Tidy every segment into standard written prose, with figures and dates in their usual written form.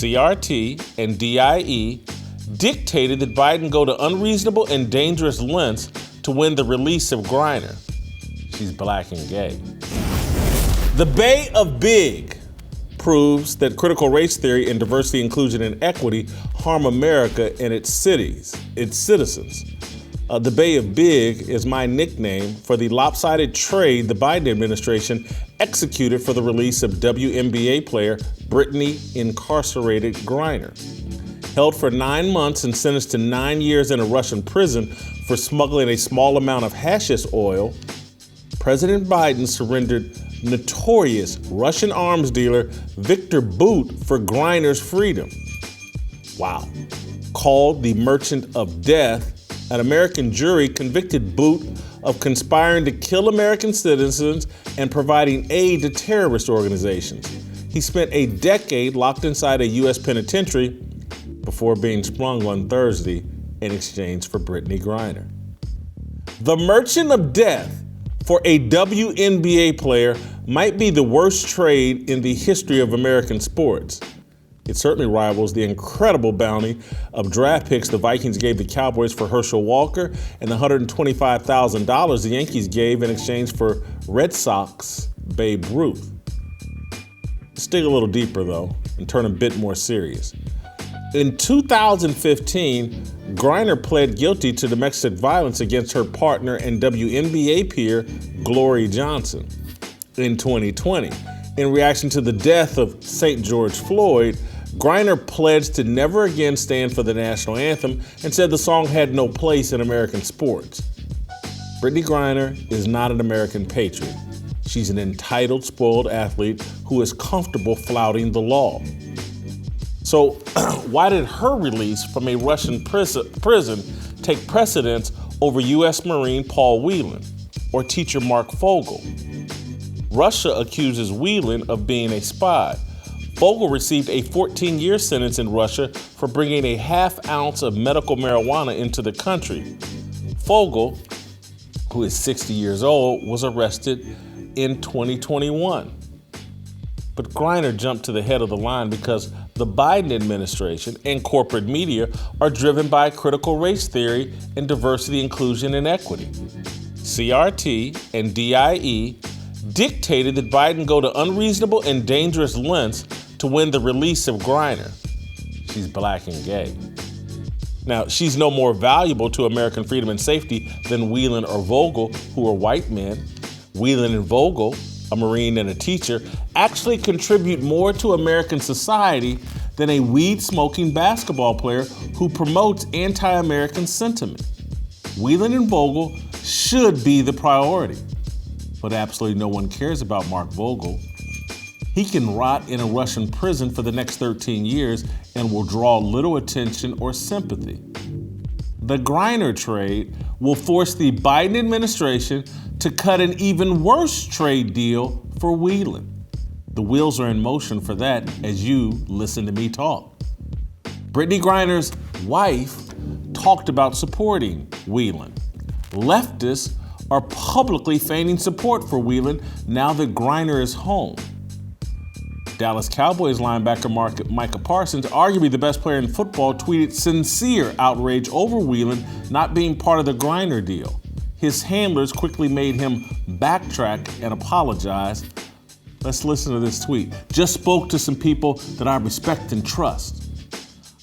CRT, and DIE dictated that Biden go to unreasonable and dangerous lengths to win the release of Griner. She's black and gay. The Bay of Big proves that critical race theory and diversity, inclusion, and equity harm America and its cities, its citizens. The Bay of Big is my nickname for the lopsided trade the Biden administration executed for the release of WNBA player Brittney incarcerated Griner. Held for 9 months and sentenced to 9 years in a Russian prison for smuggling a small amount of hashish oil, President Biden surrendered notorious Russian arms dealer Victor Bout for Griner's freedom. Wow. Called the Merchant of Death, an American jury convicted Bout of conspiring to kill American citizens and providing aid to terrorist organizations. He spent a decade locked inside a U.S. penitentiary before being sprung on Thursday in exchange for Brittney Griner. The Merchant of Death for a WNBA player might be the worst trade in the history of American sports. It certainly rivals the incredible bounty of draft picks the Vikings gave the Cowboys for Herschel Walker and the $125,000 the Yankees gave in exchange for Red Sox Babe Ruth. Let's dig a little deeper, though, and turn a bit more serious. In 2015, Griner pled guilty to domestic violence against her partner and WNBA peer, Glory Johnson. In 2020, in reaction to the death of St. George Floyd, Griner pledged to never again stand for the national anthem and said the song had no place in American sports. Brittney Griner is not an American patriot. She's an entitled, spoiled athlete who is comfortable flouting the law. So why did her release from a Russian prison take precedence over U.S. Marine Paul Whelan or teacher Mark Fogel? Russia accuses Whelan of being a spy. Fogel received a 14-year sentence in Russia for bringing a half ounce of medical marijuana into the country. Fogel, who is 60 years old, was arrested in 2021. But Griner jumped to the head of the line because the Biden administration and corporate media are driven by critical race theory and diversity, inclusion, and equity. CRT and DIE dictated that Biden go to unreasonable and dangerous lengths to win the release of Griner. She's black and gay. Now, she's no more valuable to American freedom and safety than Whelan or Vogel, who are white men. Whelan and Vogel, a Marine and a teacher, actually contribute more to American society than a weed-smoking basketball player who promotes anti-American sentiment. Whelan and Vogel should be the priority. But absolutely no one cares about Mark Vogel. He can rot in a Russian prison for the next 13 years and will draw little attention or sympathy. The Griner trade will force the Biden administration to cut an even worse trade deal for Whelan. The wheels are in motion for that as you listen to me talk. Brittney Griner's wife talked about supporting Whelan. Leftists are publicly feigning support for Whelan now that Griner is home. Dallas Cowboys linebacker Micah Parsons, arguably the best player in football, tweeted sincere outrage over Whelan not being part of the Griner deal. His handlers quickly made him backtrack and apologize. Let's listen to this tweet. Just spoke to some people that I respect and trust.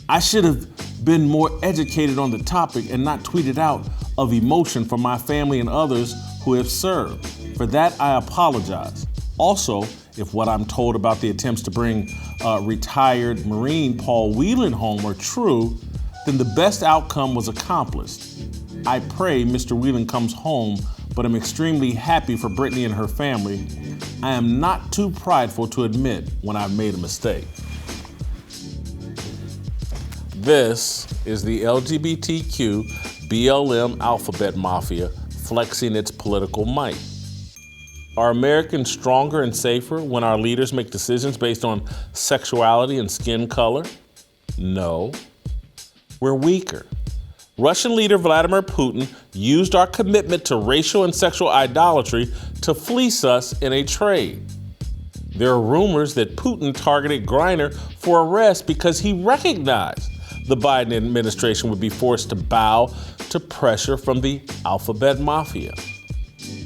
I should have been more educated on the topic and not tweeted out of emotion for my family and others who have served. For that, I apologize. Also, if what I'm told about the attempts to bring retired Marine Paul Whelan home are true, then the best outcome was accomplished. I pray Mr. Whelan comes home, but I'm extremely happy for Brittney and her family. I am not too prideful to admit when I've made a mistake. This is the LGBTQ BLM alphabet mafia flexing its political might. Are Americans stronger and safer when our leaders make decisions based on sexuality and skin color? No. We're weaker. Russian leader Vladimir Putin used our commitment to racial and sexual idolatry to fleece us in a trade. There are rumors that Putin targeted Griner for arrest because he recognized the Biden administration would be forced to bow to pressure from the alphabet mafia.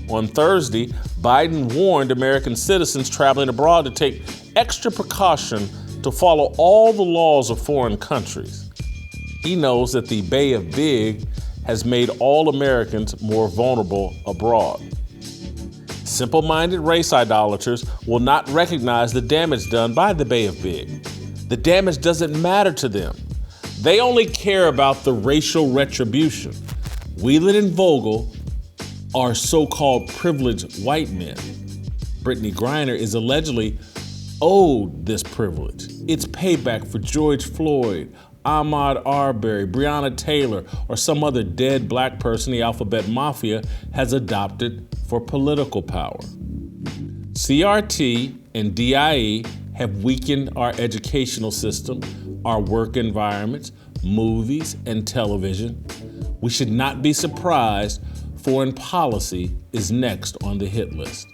On Thursday, Biden warned American citizens traveling abroad to take extra precaution to follow all the laws of foreign countries. He knows that the Bay of Big has made all Americans more vulnerable abroad. Simple-minded race idolaters will not recognize the damage done by the Bay of Big. The damage doesn't matter to them. They only care about the racial retribution. Whelan and Vogel are so-called privileged white men. Brittney Griner is allegedly owed this privilege. It's payback for George Floyd, Ahmaud Arbery, Breonna Taylor, or some other dead black person the alphabet mafia has adopted for political power. CRT and DIE have weakened our educational system, our work environments, movies, and television. We should not be surprised foreign policy is next on the hit list.